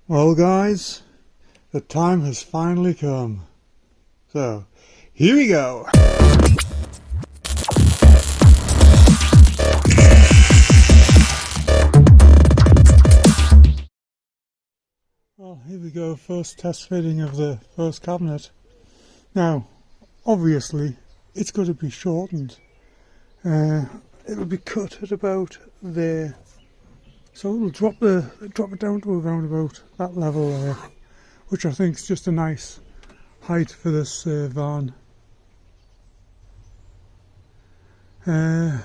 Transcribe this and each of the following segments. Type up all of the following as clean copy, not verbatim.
Well guys, the time has finally come. So, here we go. Well, here we go, first test fitting of the first cabinet. Now, obviously, it's going to be shortened. It'll be cut at about there. So it'll drop it down to around about that level there, which I think is just a nice height for this van. I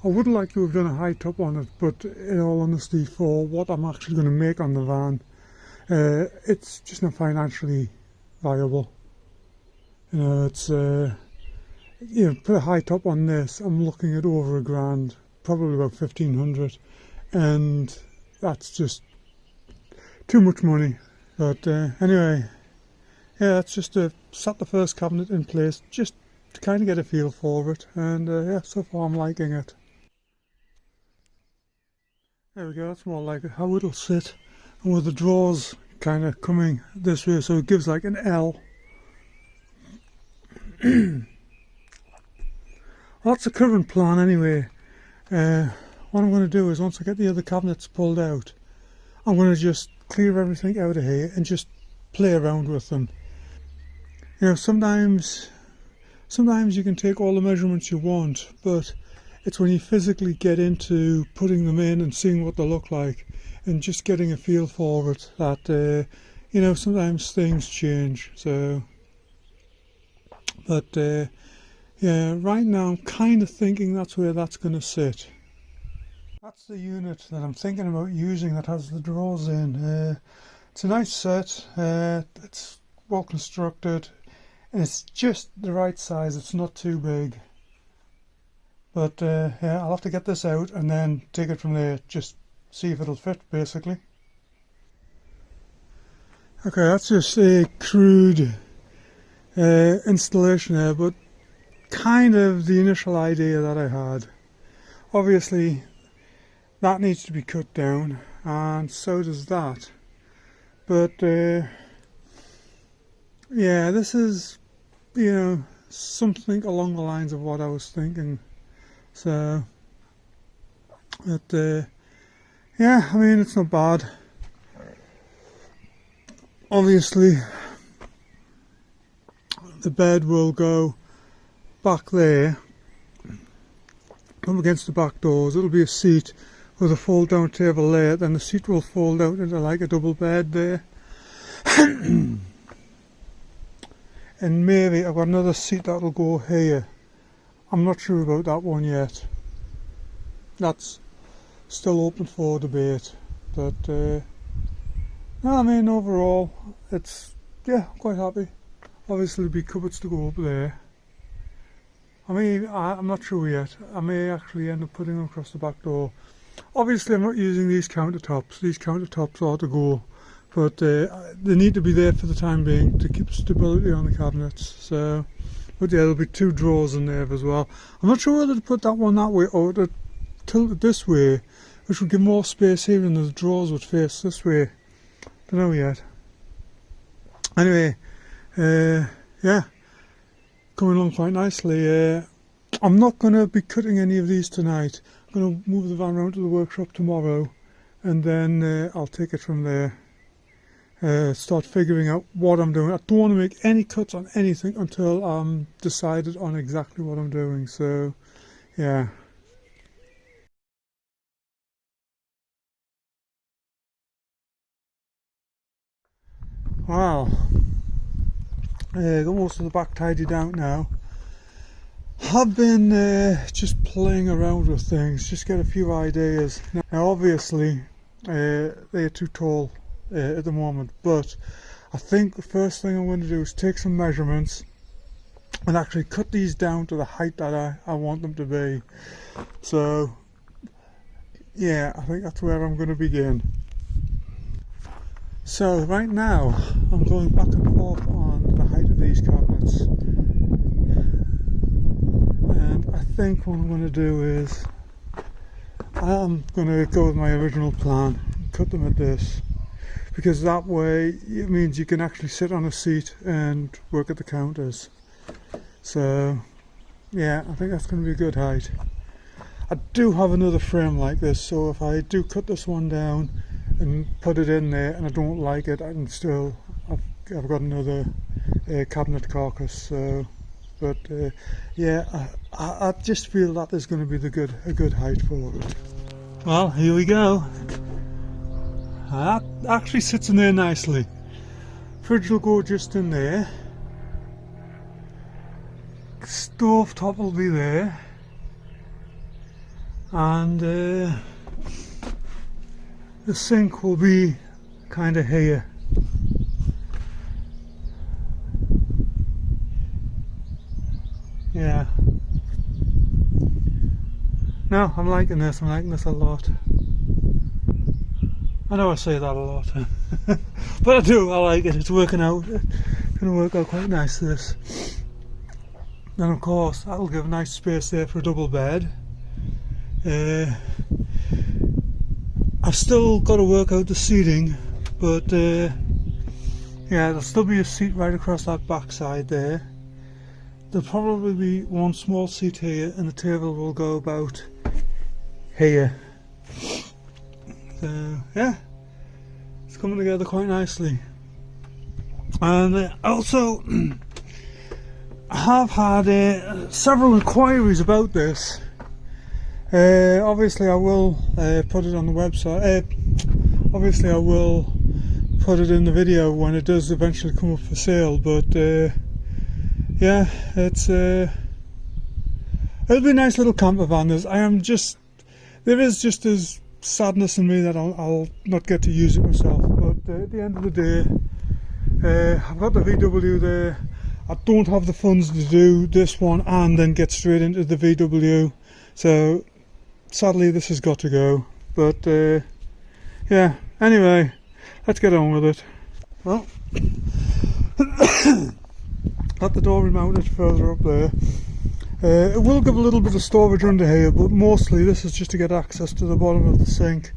would like to have done a high top on it, but in all honesty, for what I'm actually going to make on the van, it's just not financially viable. You know, it's put a high top on this, I'm looking at over $1,000, probably about 1,500, and that's just too much money. But anyway, yeah, that's just to set the first cabinet in place, just to kind of get a feel for it, and yeah, so far I'm liking it. There we go, that's more like how it'll sit, and with the drawers kind of coming this way, so it gives like an L. That's the current plan anyway. What I'm going to do is, once I get the other cabinets pulled out, I'm going to just clear everything out of here and just play around with them. You know, sometimes you can take all the measurements you want, but it's when you physically get into putting them in and seeing what they look like and just getting a feel for it that, you know, sometimes things change. So, but yeah, right now I'm kind of thinking that's where that's going to sit. That's the unit that I'm thinking about using that has the drawers in. It's a nice set, it's well constructed, and it's just the right size, it's not too big. But yeah, I'll have to get this out and then take it from there, just see if it'll fit basically. Okay, that's just a crude installation there, but kind of the initial idea that I had. Obviously that needs to be cut down, and so does that, but yeah, this is, you know, something along the lines of what I was thinking. So, but yeah, I mean, it's not bad. Obviously the bed will go back there up against the back doors. It'll be a seat with a fold down table there, then the seat will fold out into like a double bed there. And maybe I've got another seat that'll go here. I'm not sure about that one yet. That's still open for debate. But no, I mean, overall it's, yeah, I'm quite happy. Obviously there'll be cupboards to go up there. I mean, I'm not sure yet. I may actually end up putting them across the back door. Obviously I'm not using these countertops. These countertops are to go, but they need to be there for the time being to keep stability on the cabinets. So, but yeah, there'll be two drawers in there as well. I'm not sure whether to put that one that way or to tilt it this way, which would give more space here and the drawers would face this way. Don't know yet. Anyway, yeah, coming along quite nicely. I'm not going to be cutting any of these tonight. I'm going to move the van around to the workshop tomorrow, and then I'll take it from there. Start figuring out what I'm doing. I don't want to make any cuts on anything until I'm decided on exactly what I'm doing. So, yeah. Wow. Got most of the back tidied out now. I've been just playing around with things, just get a few ideas. Now obviously they're too tall at the moment, but I think the first thing I'm going to do is take some measurements and actually cut these down to the height that I want them to be. So yeah, I think that's where I'm going to begin. So right now I'm going back and forth on the height of these cabinets. I think what I'm going to do is I'm going to go with my original plan, cut them at this, because that way it means you can actually sit on a seat and work at the counters. So yeah, I think that's going to be a good height. I do have another frame like this, so if I do cut this one down and put it in there and I don't like it, I can still, I've got another cabinet carcass. So, but yeah, I just feel that there's going to be a good height for it. Well, here we go. That actually sits in there nicely. Fridge will go just in there. Stove top will be there. And the sink will be kind of here. Yeah. No, I'm liking this a lot. I know I say that a lot, but I do, I like it, it's working out, it's going to work out quite nice, this. And of course, that'll give a nice space there for a double bed. I've still got to work out the seating, but yeah, there'll still be a seat right across that back side there. There'll probably be one small seat here, and the table will go about here. So yeah, it's coming together quite nicely. And also I have had several inquiries about this. Obviously I will put it on the website, obviously I will put it in the video when it does eventually come up for sale, but yeah, it's it'll be a nice little camper van. There is just as sadness in me that I'll not get to use it myself, but at the end of the day, I've got the VW there. I don't have the funds to do this one and then get straight into the VW, so sadly this has got to go. But yeah, anyway, let's get on with it. Well, got the door remounted further up there. It will give a little bit of storage under here, but mostly this is just to get access to the bottom of the sink.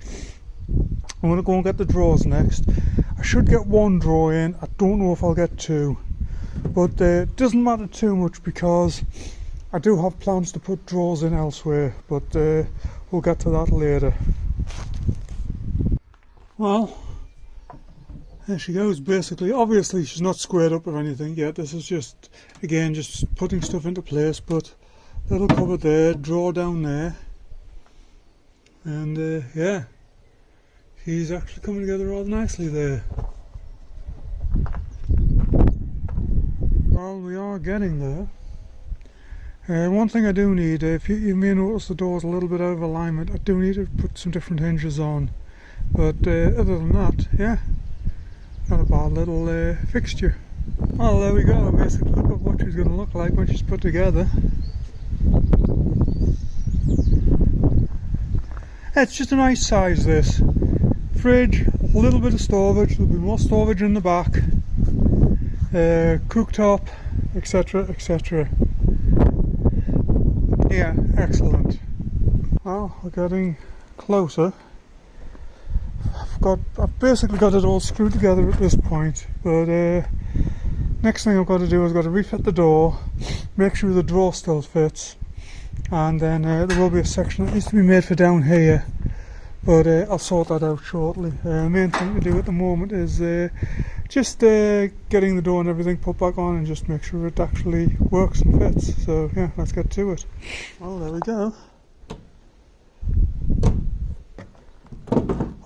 I'm going to go and get the drawers next. I should get one drawer in, I don't know if I'll get two, but it doesn't matter too much because I do have plans to put drawers in elsewhere, but we'll get to that later. Well, there she goes basically. Obviously she's not squared up or anything yet, this is just, again, just putting stuff into place, but little cupboard there, drawer down there, and yeah, she's actually coming together rather nicely there. Well, we are getting there. One thing I do need, if you may notice the door's a little bit out of alignment, I do need to put some different hinges on, but other than that, yeah, not a bad little fixture. Well, there we go, basically look at what she's going to look like when she's put together. It's just a nice size, this. Fridge, a little bit of storage, there'll be more storage in the back, cooktop, etc, etc. Yeah, excellent. Well, we're getting closer. I've basically got it all screwed together at this point, but next thing I've got to do is I've got to refit the door, make sure the drawer still fits, and then there will be a section that needs to be made for down here, but I'll sort that out shortly. The main thing to do at the moment is just getting the door and everything put back on and just make sure it actually works and fits. So yeah, let's get to it. Well, there we go.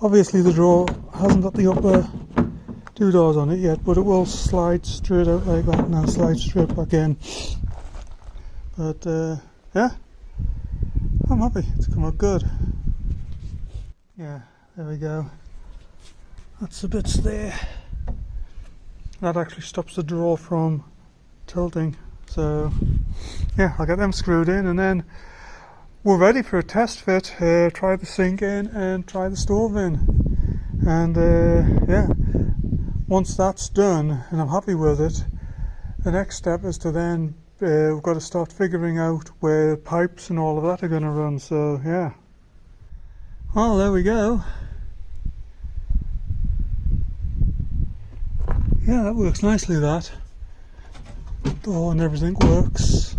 Obviously the drawer hasn't got the upper two doors on it yet, but it will slide straight out like that and then slide straight back in. But yeah, I'm happy, it's come out good. Yeah, there we go. That's the bits there. That actually stops the drawer from tilting. So yeah, I'll get them screwed in and then we're ready for a test fit. Try the sink in and try the stove in. And yeah, once that's done and I'm happy with it, the next step is to then we've got to start figuring out where pipes and all of that are going to run. So yeah, well, there we go. Yeah, that works nicely, that. Door and everything works.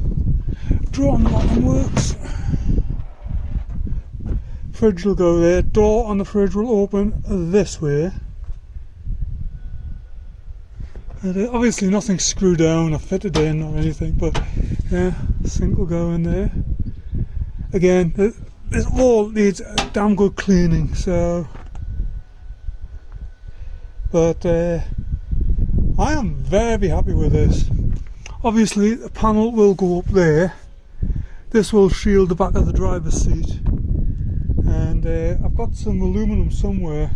Drawer on the bottom works. Fridge will go there. Door on the fridge will open this way. And obviously nothing's screwed down or fitted in or anything, but yeah, sink will go in there. Again, this all needs a damn good cleaning, so. But I am very happy with this. Obviously the panel will go up there. This will shield the back of the driver's seat. And I've got some aluminum somewhere.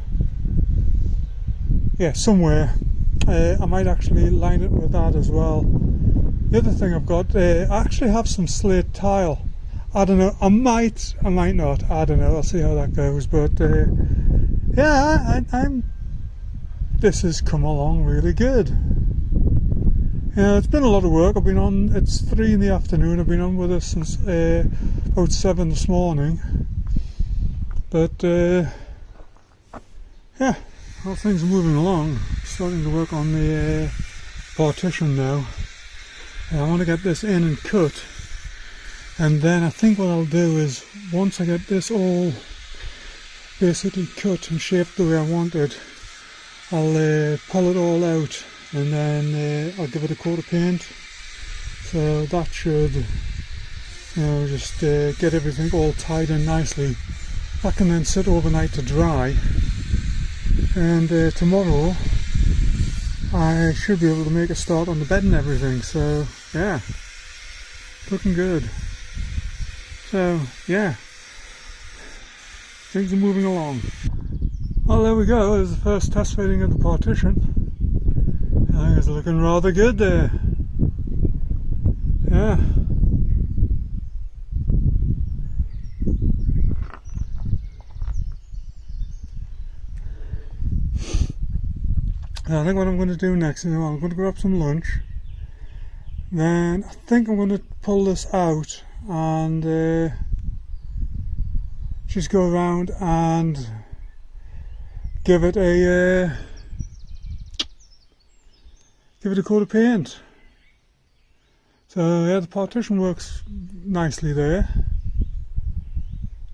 Yeah, somewhere. I might actually line it with that as well. The other thing I've got, I actually have some slate tile. I don't know, I might not, I don't know, I'll see how that goes. But yeah, this has come along really good. Yeah, it's been a lot of work. It's 3 in the afternoon, I've been on with this since about 7 this morning. But yeah, well, things are moving along. Starting to work on the partition now. I want to get this in and cut, and then I think what I'll do is, once I get this all basically cut and shaped the way I want it, I'll pull it all out, and then I'll give it a coat of paint. So that should, just get everything all tied in nicely. That can then sit overnight to dry, and tomorrow I should be able to make a start on the bed and everything. So yeah, looking good. So yeah, things are moving along. Well, there we go. There's the first test fitting of the partition. I think it's looking rather good there. Yeah. I think what I'm going to do next is I'm going to grab some lunch. Then I think I'm going to pull this out and just go around and give it a coat of paint. So yeah, the partition works nicely there.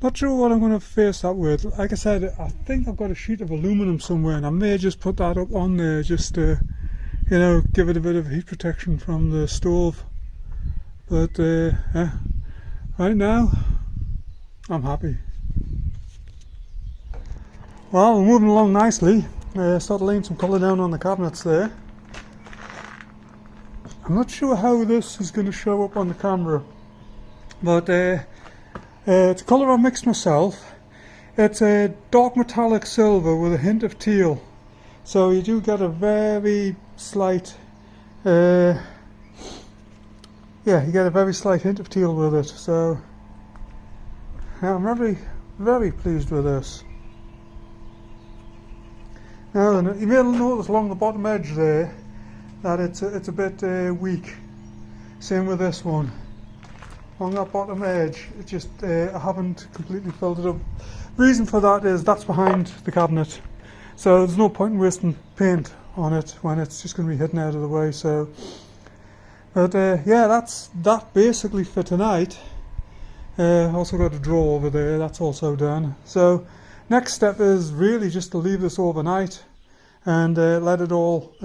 Not sure what I'm going to face that with. Like I said, I think I've got a sheet of aluminum somewhere, and I may just put that up on there just to, give it a bit of heat protection from the stove. But yeah, right now, I'm happy. Well, we're moving along nicely. Started laying some colour down on the cabinets there. I'm not sure how this is going to show up on the camera, but it's a colour I mixed myself. It's a dark metallic silver with a hint of teal, so you do get a very slight you get a very slight hint of teal with it. So yeah, I'm very, very pleased with this. Now then, you may notice along the bottom edge there that it's a bit weak. Same with this one. On that bottom edge, it just I haven't completely filled it up. Reason for that is that's behind the cabinet, so there's no point in wasting paint on it when it's just going to be hidden out of the way. So, but yeah, that's that basically for tonight. Also got a drawer over there, that's also done. So next step is really just to leave this overnight and let it all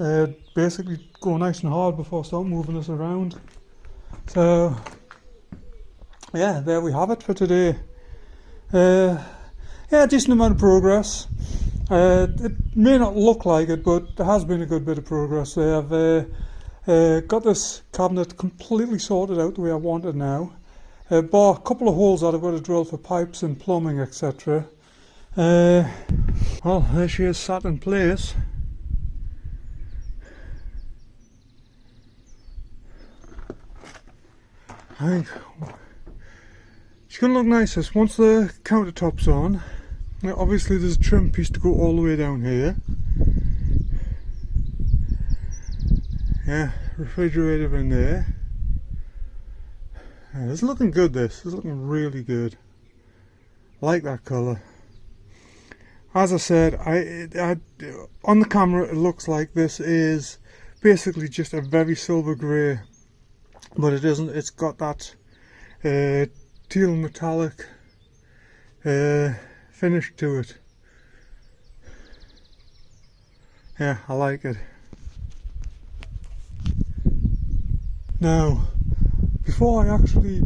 basically go nice and hard before I start moving this around. So yeah, there we have it for today. Yeah, decent amount of progress. It may not look like it, but there has been a good bit of progress there. I've got this cabinet completely sorted out the way I want it now. Bar a couple of holes that I've got to drill for pipes and plumbing, etc. Well, there she is sat in place. I think it's going to look nicest once the countertop's on. Now obviously there's a trim piece to go all the way down here. Yeah, refrigerator in there. Yeah, it's looking good, this is looking really good. I like that colour. as I said, on the camera it looks like this is basically just a very silver grey, but it isn't. It's got that teal metallic finish to it. Yeah, I like it. Now, before I actually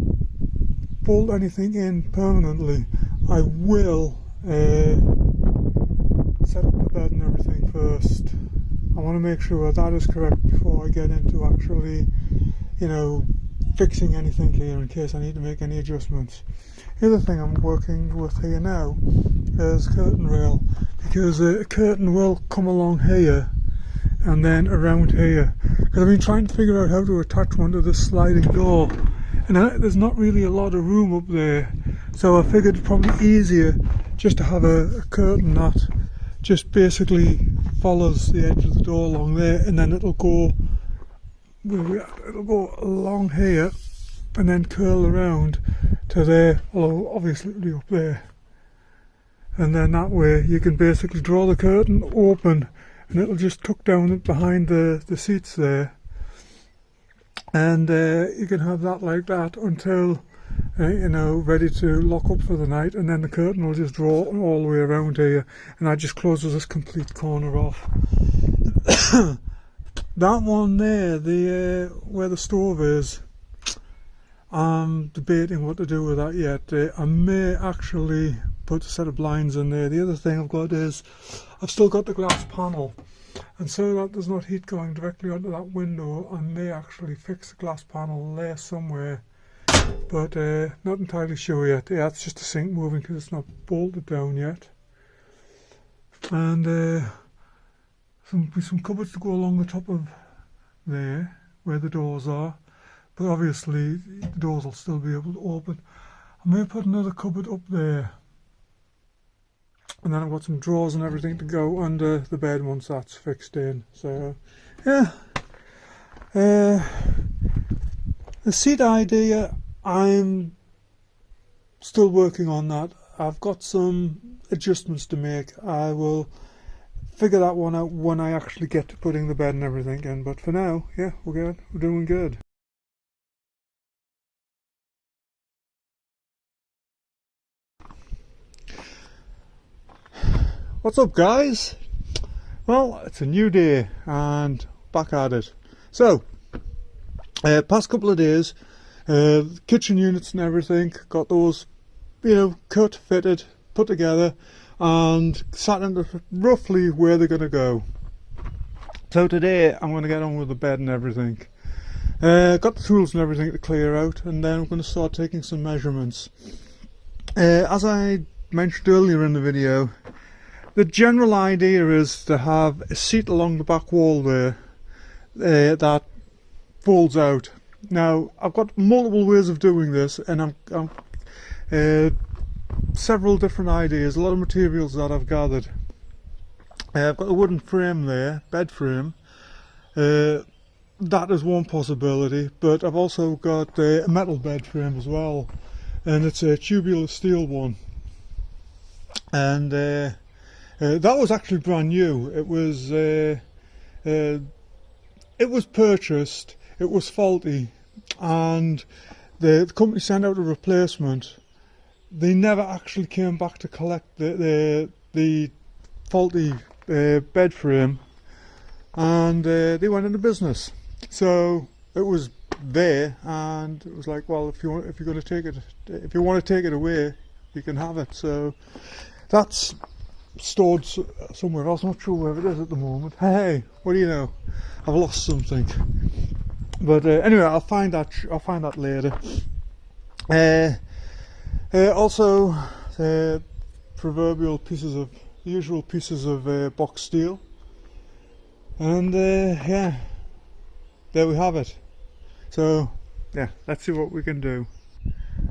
bolt anything in permanently, I will set up the bed and everything first. I want to make sure that is correct before I get into actually, you know, fixing anything here in case I need to make any adjustments. The other thing I'm working with here now is curtain rail, because a curtain will come along here and then around here, because I've been trying to figure out how to attach one to this sliding door, and there's not really a lot of room up there, so I figured it's probably easier just to have a curtain that just basically follows the edge of the door along there, and then it'll go along here and then curl around to there, although obviously it'll be up there, and then that way you can basically draw the curtain open and it'll just tuck down behind the seats there, and you can have that like that until you know, ready to lock up for the night, and then the curtain will just draw all the way around here, and that just closes this complete corner off. That one there, where the stove is, I'm debating what to do with that yet. I may actually put a set of blinds in there. The other thing I've got is I've still got the glass panel, and so that there's not heat going directly onto that window, I may actually fix the glass panel there somewhere, but not entirely sure yet. Yeah, it's just a sink moving because it's not bolted down yet, and some cupboards to go along the top of there where the doors are, but obviously the doors will still be able to open. I may put another cupboard up there, and then I've got some drawers and everything to go under the bed once that's fixed in. So yeah, the seat idea, I'm still working on that. I've got some adjustments to make. I will figure that one out when I actually get to putting the bed and everything in, but for now, yeah, we're good. We're doing good. What's up, guys? Well, it's a new day and back at it. So past couple of days, kitchen units and everything, got those, you know, cut, fitted, put together, and sat into roughly where they're going to go. So today I'm going to get on with the bed and everything. Got the tools and everything to clear out, and then I'm going to start taking some measurements. As I mentioned earlier in the video, the general idea is to have a seat along the back wall there that folds out. Now I've got multiple ways of doing this, and I'm several different ideas, a lot of materials that I've gathered. I've got a wooden frame there, bed frame. That is one possibility, but I've also got a metal bed frame as well, and it's a tubular steel one, and that was actually brand new. It was purchased, it was faulty, and the company sent out a replacement. They never actually came back to collect the faulty bed frame, and they went into business. So it was there, and it was like, well, if you want to take it away, you can have it. So that's stored somewhere else. I'm not sure where it is at the moment. Hey, what do you know? I've lost something. But anyway, I'll find that later. Also, proverbial usual pieces of box steel, and yeah, there we have it. So yeah, let's see what we can do.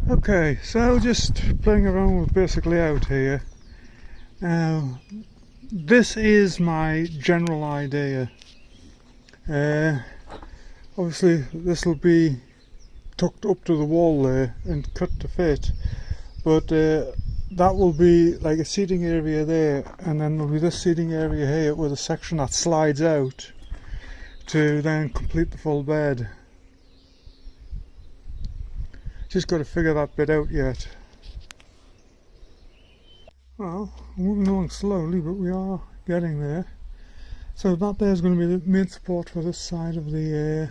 Okay, so just playing around with basic layout here. Now, this is my general idea. Obviously this will be tucked up to the wall there and cut to fit, but that will be like a seating area there, and then there'll be this seating area here with a section that slides out to then complete the full bed. Just got to figure that bit out yet. Well, moving along slowly, but we are getting there. So that there's going to be the main support for this side of the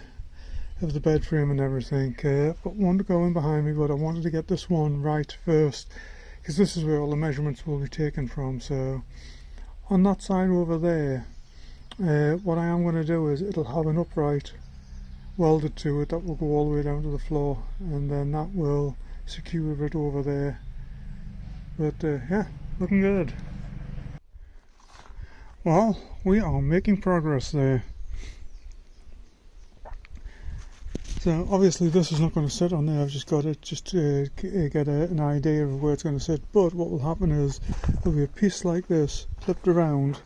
bed frame and everything. I've got one to go in behind me, but I wanted to get this one right first, because this is where all the measurements will be taken from. So on that side over there, what I am going to do is it'll have an upright welded to it that will go all the way down to the floor, and then that will secure it over there. But yeah, looking good. Well, we are making progress there. So obviously this is not going to sit on there. I've just got to get an idea of where it's going to sit. But what will happen is there'll be a piece like this flipped around,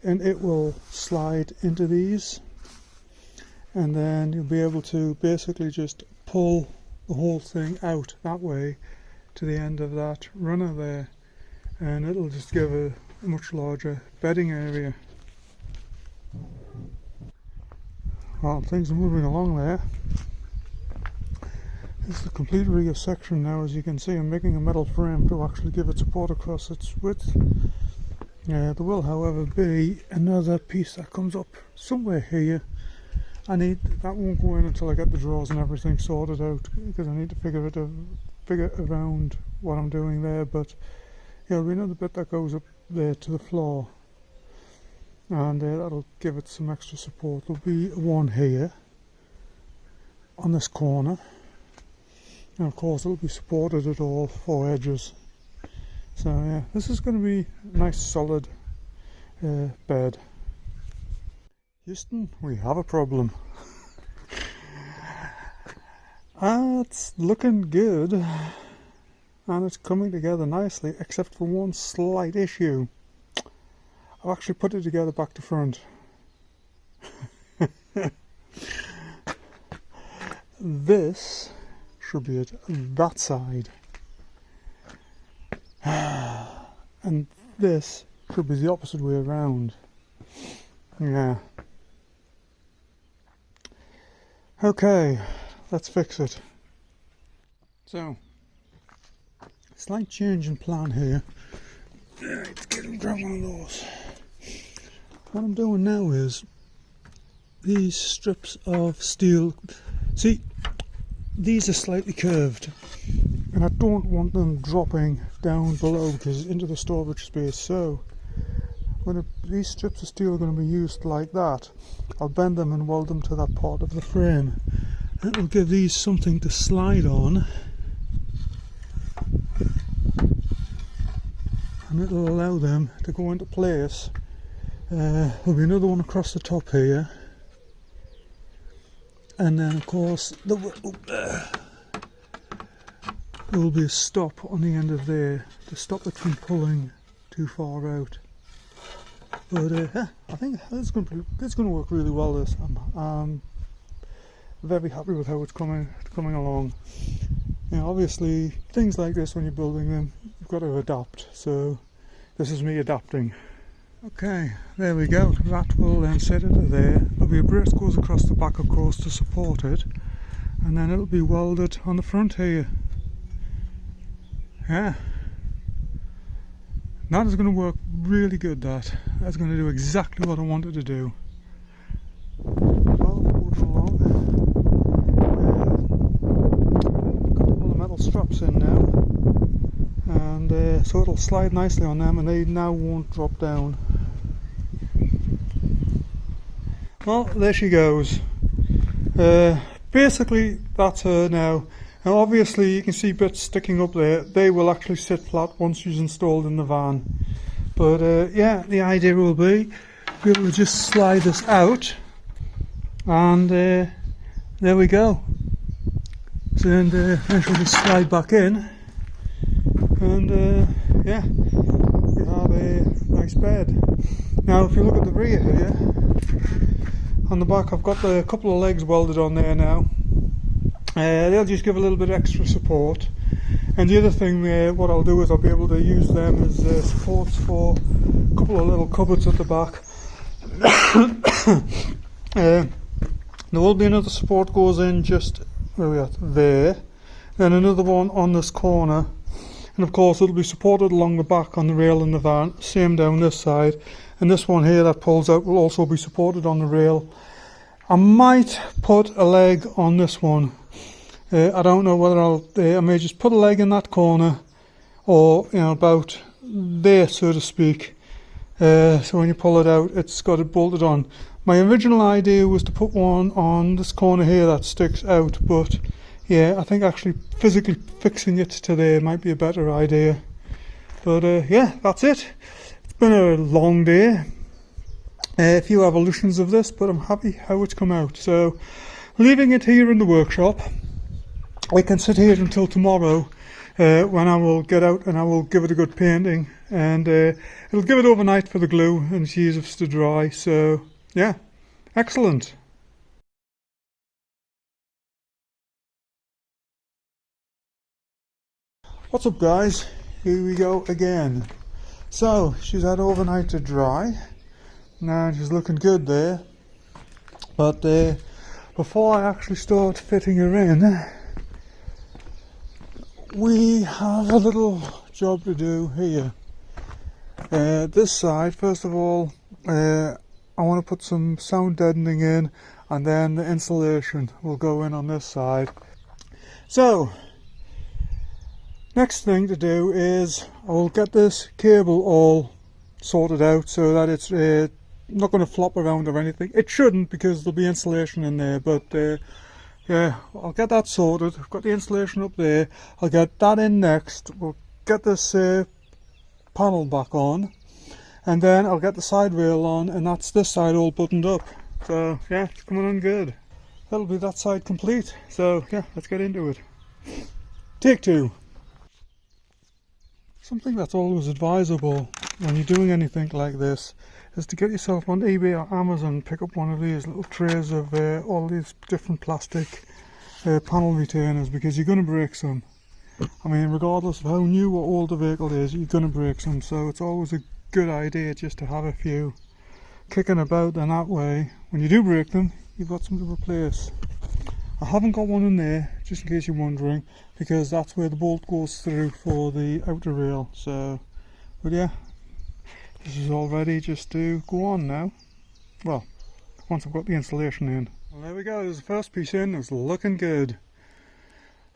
and it will slide into these, and then you'll be able to basically just pull the whole thing out that way to the end of that runner there, and it'll just give a much larger bedding area. Well, things are moving along there. This is the complete rear section now. As you can see, I'm making a metal frame to actually give it support across its width. There will, however, be another piece that comes up somewhere here. That won't go in until I get the drawers and everything sorted out, because I need to figure around what I'm doing there. But there'll be another bit that goes up there to the floor, and that'll give it some extra support. There'll be one here on this corner, and of course it'll be supported at all four edges. So yeah, this is going to be a nice solid bed. Houston, we have a problem. It's looking good, and it's coming together nicely, except for one slight issue. I've actually put it together back to front. This should be at that side, and this should be the opposite way around. Yeah. Okay, let's fix it. So, slight change in plan here. Let's get him grab one of those. What I'm doing now is these strips of steel. See, these are slightly curved, and I don't want them dropping down below because into the storage space. So when these strips of steel are going to be used like that, I'll bend them and weld them to that part of the frame. It will give these something to slide on, and it will allow them to go into place. There'll be another one across the top here, and then of course there will be a stop on the end of there to stop it from pulling too far out. But yeah, I think it's going to work really well. This I'm very happy with how it's coming along. You know, obviously things like this, when you're building them, you've got to adapt. So this is me adapting. Okay, there we go. That will then set it there. There'll be a brace goes across the back, of course, to support it, and then it'll be welded on the front here. Yeah. That is going to work really good. That's going to do exactly what I wanted to do. Well, moving along. Got all the metal straps in now, and so it'll slide nicely on them, and they now won't drop down. Well, there she goes. Basically, that's her now. Now obviously you can see bits sticking up there. They will actually sit flat once she's installed in the van. But yeah, the idea will be able to just slide this out, and there we go. So then she'll just slide back in, and yeah, you have a nice bed. Now if you look at the rear here, on the back I've got a couple of legs welded on there now. They'll just give a little bit extra support, And the other thing what I'll do is I'll be able to use them as supports for a couple of little cupboards at the back. There will be another support goes in just where we are there, then another one on this corner, and of course it'll be supported along the back on the rail in the van, same down this side, and this one here that pulls out will also be supported on the rail. I might put a leg on this one. I don't know whether I may just put a leg in that corner, or about there, so to speak. So when you pull it out, it's got it bolted on. My original idea was to put one on this corner here that sticks out, but yeah, I think actually physically fixing it to there might be a better idea. But yeah, that's it. It's been a long day. A few evolutions of this, but I'm happy how it's come out. So, leaving it here in the workshop. I can sit here until tomorrow when I will get out and I will give it a good painting, and it'll give it overnight for the glue and adhesives to dry. So yeah, excellent. What's up guys, here we go again. So she's had overnight to dry. Now she's looking good there, but before I actually start fitting her in, we have a little job to do here. This side, first of all, I want to put some sound deadening in, and then the insulation will go in on this side. So, next thing to do is I will get this cable all sorted out so that it's not going to flop around or anything. It shouldn't, because there'll be insulation in there, but yeah, I'll get that sorted. I've got the insulation up there. I'll get that in next. We'll get this panel back on, and then I'll get the side rail on, and that's this side all buttoned up. So yeah, it's coming on good. That'll be that side complete. So yeah, let's get into it. Take two. Something that's always advisable when you're doing anything like this is to get yourself on eBay or Amazon, pick up one of these little trays of all these different plastic panel retainers, because you're going to break some. I mean, regardless of how new or old the vehicle is, you're going to break some, so it's always a good idea just to have a few kicking about, and that way, when you do break them, you've got some to replace. I haven't got one in there, just in case you're wondering, because that's where the bolt goes through for the outer rail. So, but yeah, this is all ready just to go on now. Well, once I've got the insulation in. Well, there we go, there's the first piece in, it's looking good.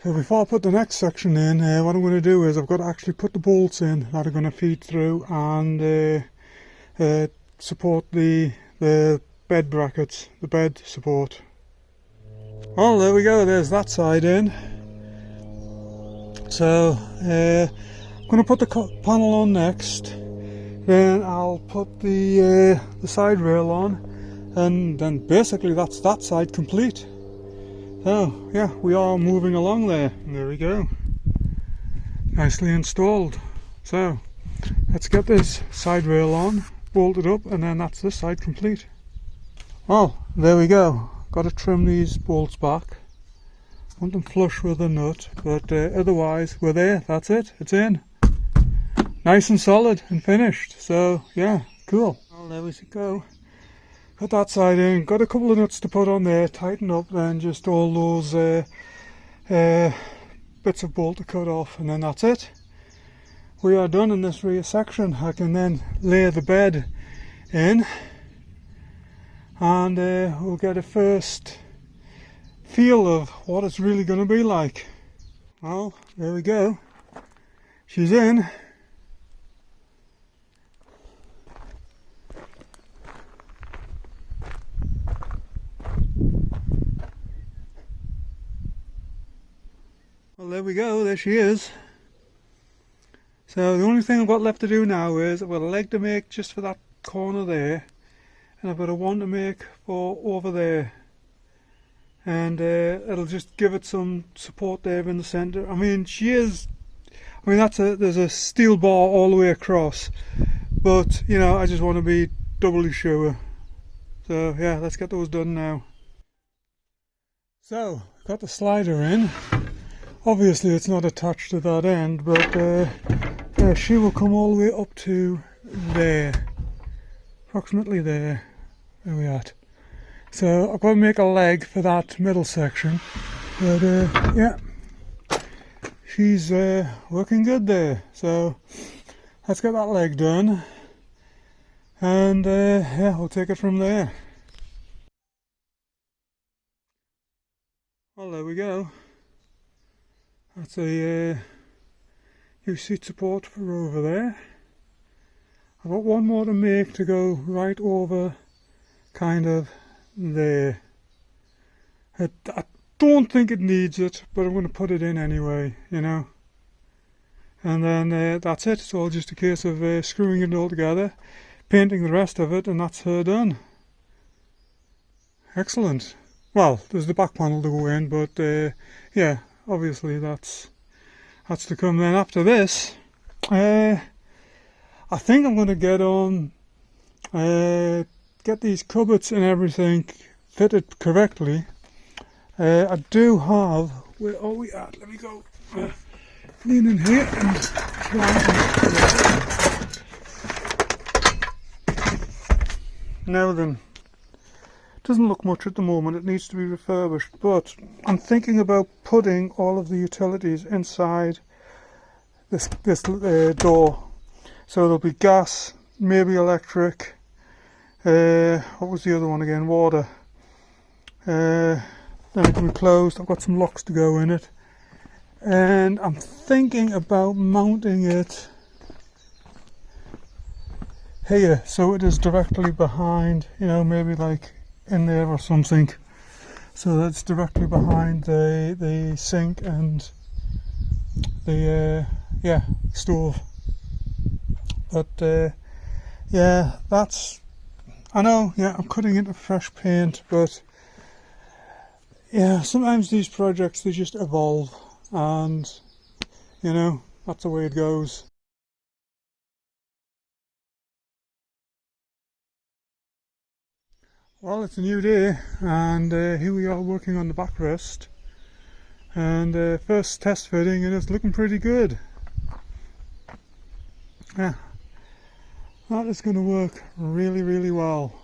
So before I put the next section in, what I'm going to do is I've got to actually put the bolts in that are going to feed through and support the bed brackets, the bed support. Well, there we go, there's that side in. So I'm going to put the panel on next, then I'll put the side rail on, and then basically that's that side complete. So yeah, we are moving along there, and there we go, nicely installed. So let's get this side rail on, bolted up, and then that's this side complete. Well, there we go. Got to trim these bolts back. Want them flush with the nut, but otherwise we're there. That's it. It's in. Nice and solid and finished. So yeah, cool. Well, there we go. Got that side in. Got a couple of nuts to put on there. Tighten up then just all those bits of bolt to cut off, and then that's it. We are done in this rear section. I can then lay the bed in, and we'll get a first feel of what it's really going to be like. Well, there we go. She's in. Well, there we go, there she is. So the only thing I've got left to do now is I've got a leg to make just for that corner there, and I've got a one to make for over there, and it'll just give it some support there in the centre. I mean, there's a steel bar all the way across, but you know, I just want to be doubly sure. So yeah, let's get those done now. So got the slider in. Obviously it's not attached to that end, but yeah, she will come all the way up to there, approximately there, where we at. So I've got to make a leg for that middle section, but yeah, she's working good there. So let's get that leg done, and yeah, we'll take it from there. Well, there we go. That's a new seat support for over there. I've got one more to make to go right over, kind of there. I don't think it needs it, but I'm going to put it in anyway, you know. And then that's it. It's all just a case of screwing it all together, painting the rest of it, and that's her done. Excellent. Well, there's the back panel to go in, but yeah, obviously that's to come then. After this, I think I'm going to get on, get these cupboards and everything fitted correctly. I do have, where are we at? Let me go lean in here and now then. Doesn't look much at the moment, it needs to be refurbished, but I'm thinking about putting all of the utilities inside this door. So there'll be gas, maybe electric, what was the other one again, water. Then it can be closed. I've got some locks to go in it, and I'm thinking about mounting it here so it is directly behind, you know, maybe like in there or something, so that's directly behind the sink and the yeah, stove. But yeah, that's, I know, yeah, I'm cutting into fresh paint, but yeah, sometimes these projects, they just evolve, and you know, that's the way it goes. Well, it's a new day, and here we are working on the backrest, and first test fitting, and it's looking pretty good. Yeah, that is going to work really, really well.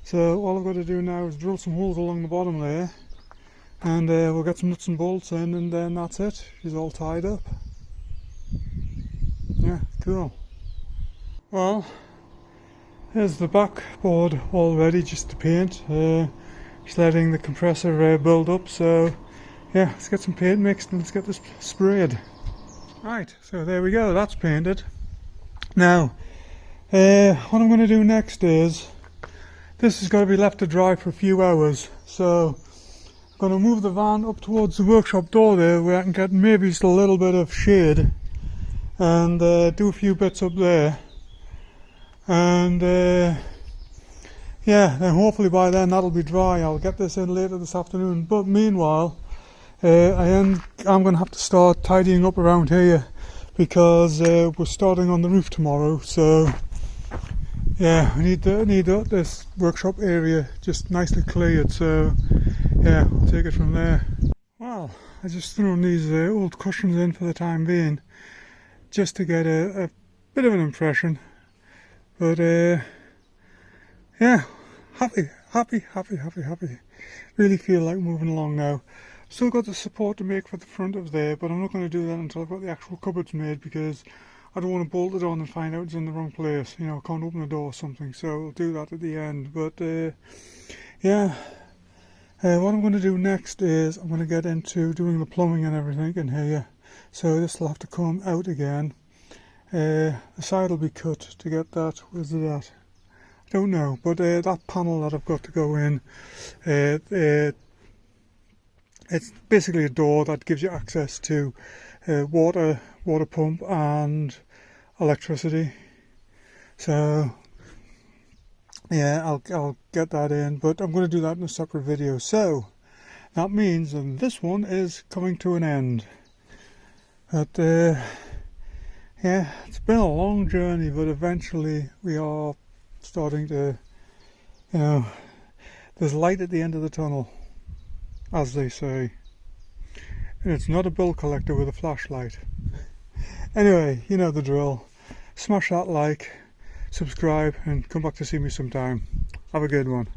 So all I've got to do now is drill some holes along the bottom there, and we'll get some nuts and bolts in, and then that's it. She's all tied up. Yeah, cool. Well, here's the backboard all ready just to paint. Just letting the compressor build up, so yeah, let's get some paint mixed and let's get this sprayed. Right, so there we go, that's painted. Now, what I'm going to do next is, this has got to be left to dry for a few hours, so I'm going to move the van up towards the workshop door there where I can get maybe just a little bit of shade, and do a few bits up there. And yeah, then hopefully by then that'll be dry. I'll get this in later this afternoon, but meanwhile I'm going to have to start tidying up around here, because we're starting on the roof tomorrow. So yeah, I need this workshop area just nicely cleared, so yeah, I'll take it from there. Well, I just thrown these old cushions in for the time being, just to get a bit of an impression. But yeah, happy. Really feel like moving along now. Still got the support to make for the front of there, but I'm not going to do that until I've got the actual cupboards made, because I don't want to bolt it on and find out it's in the wrong place. You know, I can't open the door or something, so I'll do that at the end. But yeah, what I'm going to do next is I'm going to get into doing the plumbing and everything in here. So this will have to come out again. The side will be cut to get that. Where's it at? I don't know, but that panel that I've got to go in, it's basically a door that gives you access to water pump and electricity. So yeah, I'll get that in, but I'm going to do that in a separate video. So that means that this one is coming to an end. But yeah, it's been a long journey, but eventually we are starting to, you know, there's light at the end of the tunnel, as they say. And it's not a bill collector with a flashlight. Anyway, you know the drill. Smash that like, subscribe, and come back to see me sometime. Have a good one.